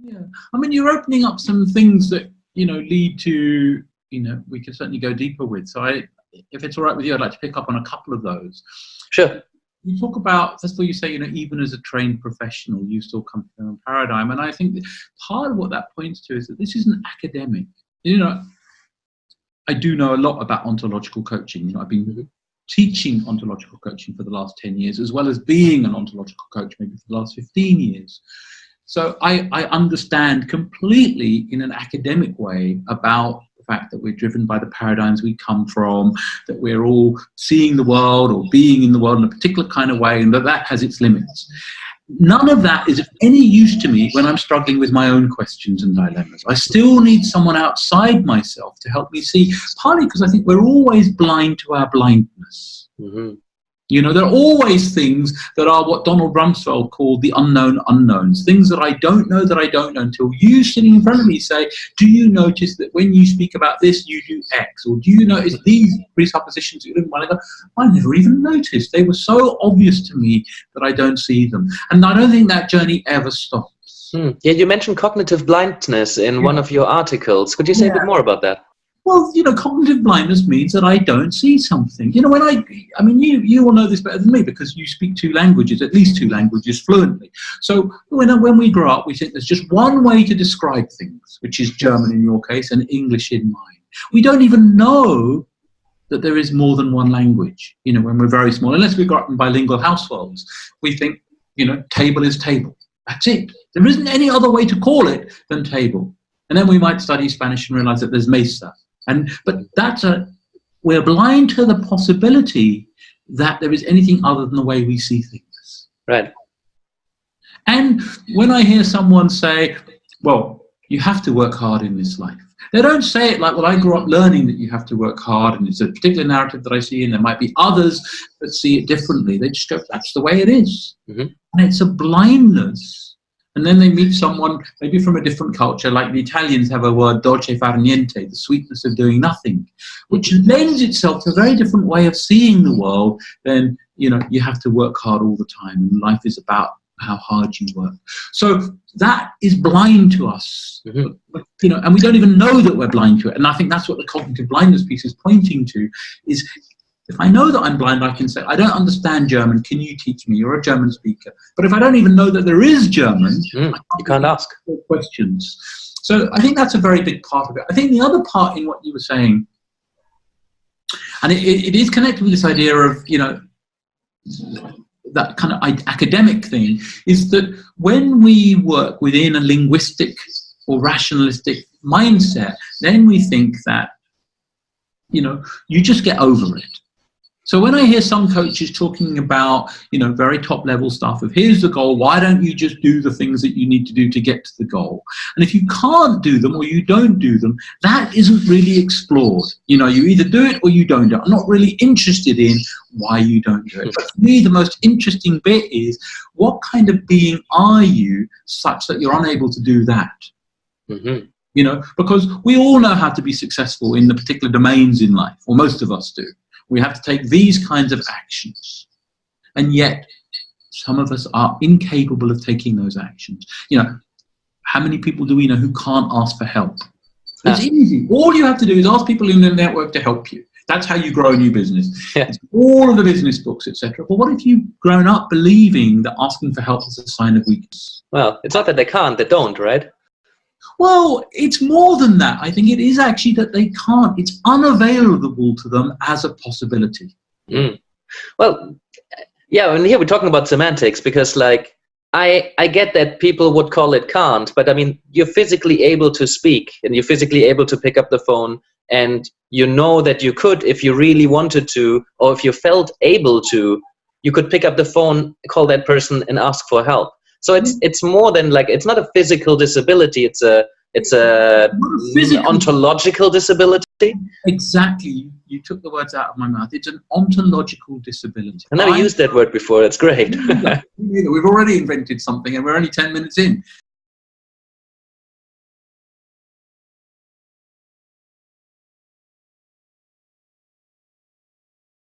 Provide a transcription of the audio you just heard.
Yeah, I mean, you're opening up some things that, lead to, we can certainly go deeper with. So if it's all right with you, I'd like to pick up on a couple of those. Sure. You talk about, first of all, you say, even as a trained professional, you still come from a paradigm. And I think that part of what that points to is that this isn't academic. I do know a lot about ontological coaching. I've been teaching ontological coaching for the last 10 years, as well as being an ontological coach maybe for the last 15 years. So I understand completely in an academic way about the fact that we're driven by the paradigms we come from, that we're all seeing the world or being in the world in a particular kind of way, and that has its limits. None of that is of any use to me when I'm struggling with my own questions and dilemmas. I still need someone outside myself to help me see, partly because I think we're always blind to our blindness. Mm-hmm. There are always things that are what Donald Rumsfeld called the unknown unknowns, things that I don't know until you sitting in front of me say, do you notice that when you speak about this, you do X? Or do you notice these presuppositions that you didn't want to go? I never even noticed. They were so obvious to me that I don't see them. And I don't think that journey ever stops. Yeah, you mentioned cognitive blindness in one of your articles. Could you say a bit more about that? Well, cognitive blindness means that I don't see something. I mean, you will know this better than me because you speak two languages, at least two languages fluently. So when we grow up, we think there's just one way to describe things, which is German in your case and English in mine. We don't even know that there is more than one language, when we're very small. Unless we grew up in bilingual households, we think, table is table. That's it. There isn't any other way to call it than table. And then we might study Spanish and realize that there's mesa. But we're blind to the possibility that there is anything other than the way we see things. Right. And when I hear someone say, well, you have to work hard in this life, they don't say it like, well, I grew up learning that you have to work hard, and it's a particular narrative that I see, and there might be others that see it differently. They just go, that's the way it is. Mm-hmm. And it's a blindness. And then they meet someone maybe from a different culture, like the Italians have a word, dolce far niente, the sweetness of doing nothing, which lends itself to a very different way of seeing the world than, you have to work hard all the time, and life is about how hard you work. So that is blind to us, and we don't even know that we're blind to it. And I think that's what the cognitive blindness piece is pointing to, is if I know that I'm blind, I can say, I don't understand German, can you teach me? You're a German speaker. But if I don't even know that there is German, you can't ask questions. So I think that's a very big part of it. I think the other part in what you were saying, and it is connected with this idea of, that kind of academic thing, is that when we work within a linguistic or rationalistic mindset, then we think that, you just get over it. So when I hear some coaches talking about, very top level stuff of here's the goal, why don't you just do the things that you need to do to get to the goal? And if you can't do them or you don't do them, that isn't really explored. You either do it or you don't do it. I'm not really interested in why you don't do it. But for me, the most interesting bit is what kind of being are you such that you're unable to do that? Mm-hmm. Because we all know how to be successful in the particular domains in life, or most of us do. We have to take these kinds of actions. And yet, some of us are incapable of taking those actions. How many people do we know who can't ask for help? It's easy. All you have to do is ask people in the network to help you. That's how you grow a new business. Yeah. It's all of the business books, etc. But what if you've grown up believing that asking for help is a sign of weakness? Well, it's not that they can't, they don't, right? Well, it's more than that. I think it is actually that they can't. It's unavailable to them as a possibility. Well, yeah, and here we're talking about semantics because, I get that people would call it can't, but I mean, you're physically able to speak and you're physically able to pick up the phone, and you know that you could, if you really wanted to, or if you felt able to, you could pick up the phone, call that person and ask for help. So it's more than it's not a physical disability. It's a ontological disability. Exactly. You took the words out of my mouth. It's an ontological disability. I never used that word before. It's great. We've already invented something and we're only 10 minutes in.